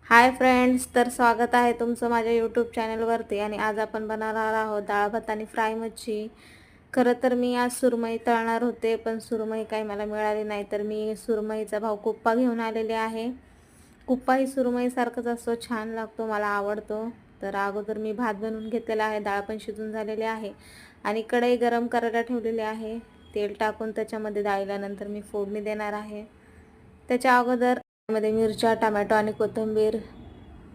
Hi friends, तर स्वागत आहे तुमचं माझ्या यूट्यूब चॅनलवरती. आणि आज आपण बनवणार आहोत डाळ भात आणि फ्राय मच्छी. खरं तर मी आज सुरमई तळणार होते, पण सुरमई काही मला मिळाली नाही, तर मी सुरमईचा भाव कुप्पा घेऊन आलेले आहे. कुप्पा ही सुरमईसारखंच असतो, छान लागतो, मला आवडतो. तर अगोदर मी भात बनवून घेतलेला आहे, डाळ पण शिजून झालेली आहे आणि कढई गरम करायला ठेवलेली आहे. तेल टाकून त्याच्यामध्ये डाळीला नंतर मी फोडणी देणार आहे. त्याच्या अगोदर मध्ये मिरच्या, टोमॅटो आणि कोथिंबीर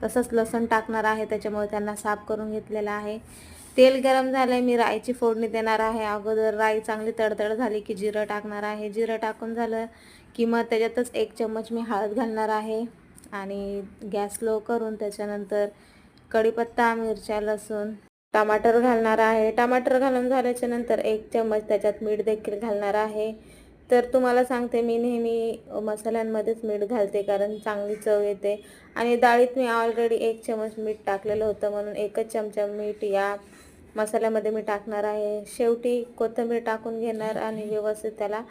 तसंच लसूण टाकणार आहे, त्याच्यामुळे त्यांना साफ करून घेतलेलं आहे. तेल गरम झालंय, मी राईची फोडणी देणार आहे. अगोदर राई चांगली तडतड झाली की जिरं टाकणार आहे. जिरं टाकून झालं की मग त्याच्यातच 1 चम्मच मी हळद घालणार आहे आणि गॅस लो करून त्याच्यानंतर कढीपत्ता, मिरच्या, लसूण, टमाटर घालणार आहे. टमाटर घालून झाल्याच्या नंतर 1 चम्मच त्याच्यात मीठ देखील घालणार आहे. तर तुम्हाला सांगते, मी नेहमी मसाल्यांमध्येच मीठ घालते कारण चांगली चव येते. आणि डाळीत मी ऑलरेडी 1 चम्मच मीठ टाकलेलं होतं, म्हणून 1च चमचा मीठ या मसाल्यामध्ये मी टाकणार आहे. शेवटी कोथिंबीर टाकून घेणार आणि व्यवस्थित त्याला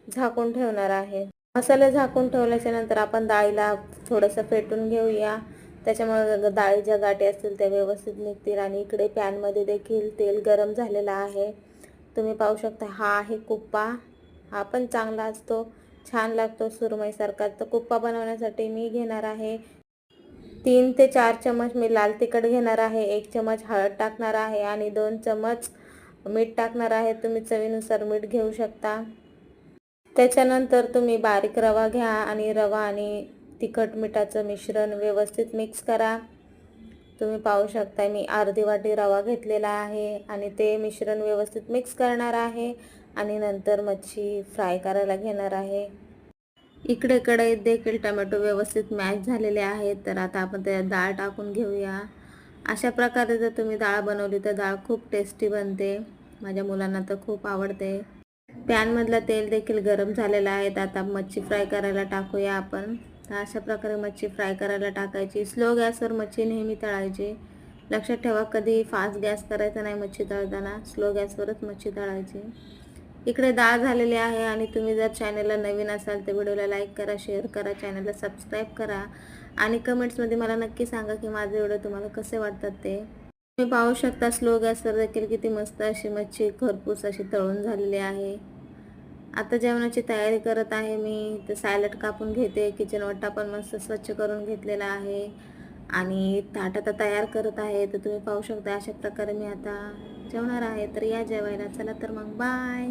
झाकून ठेवणार आहे. मसाला झाकून ठेवल्याच्या नंतर आपण डाळीला थोडंसं फेटून घेऊया, त्याच्यामुळे डाळीच्या गाठी असतील त्या व्यवस्थित निघतील. आणि इकडे पॅनमध्ये देखील तेल गरम झालेलं आहे, तुम्ही पाहू शकता. हा आहे कुप्पा, हा पण चांगला असतो, छान लागतो सुरमईसारखा. तर कुप्पा बनवण्यासाठी मी घेणार आहे 3 ते 4 चम्मच मी लाल तिखट घेणार आहे, 1 चम्मच हळद टाकणार आहे आणि 2 चम्मच मीठ टाकणार आहे. तुम्ही चवीनुसार मीठ घेऊ शकता. त्याच्यानंतर तुम्ही बारीक रवा घ्या आणि रवा आणि तिखट मिठाचं मिश्रण व्यवस्थित मिक्स करा. तुम्ही पाहू शकता, मी अर्धी वाटी रवा घेतलेला आहे आणि ते मिश्रण व्यवस्थित मिक्स करणार आहे आणि नंतर मच्छी फ्राय करायला घेणार आहे. इकडे कढईत देखील टोमॅटो व्यवस्थित मॅश झालेले आहेत, तर आता आपण त्यात डाळ टाकून घेऊया. अशा प्रकारे जर तुम्ही डाळ बनवली तर डाळ खूप टेस्टी बनते, माझ्या मुलांना तर खूप आवडते. पॅनमधलं तेल देखील गरम झालेलं आहे, तर आता मच्छी फ्राय करायला टाकूया आपण. तर अशा प्रकारे मच्छी फ्राय करायला टाकायची. स्लो गॅसवर मच्छी नेहमी तळायची, लक्षात ठेवा. कधी फास्ट गॅस करायचा नाही मच्छी तळताना, स्लो गॅसवरच मच्छी तळायची. इकडे डाळ झालेली आहे. आणि तुम्ही जर चॅनलला नवीन असाल तर व्हिडिओला लाईक करा, शेअर करा, चॅनलला सबस्क्राईब करा आणि कमेंट्समध्ये मला नक्की सांगा की माझे व्हिडिओ तुम्हाला कसे वाटतात ते. तुम्ही पाहू शकता स्लो गॅसवर देखील किती मस्त अशी मच्छी खरपूस अशी तळून झालेली आहे. आता जेवणाची तयारी करत आहे मी. तर सॅलड कापून घेते, किचन ओटा पण मस्त स्वच्छ करून घेतलेला आहे आणि ताट आता तयार करत आहे. तर तुम्ही पाहू शकता अशा प्रकारे मी आता जेवणार आहे. तर या जेवायला, चला तर मग बाय.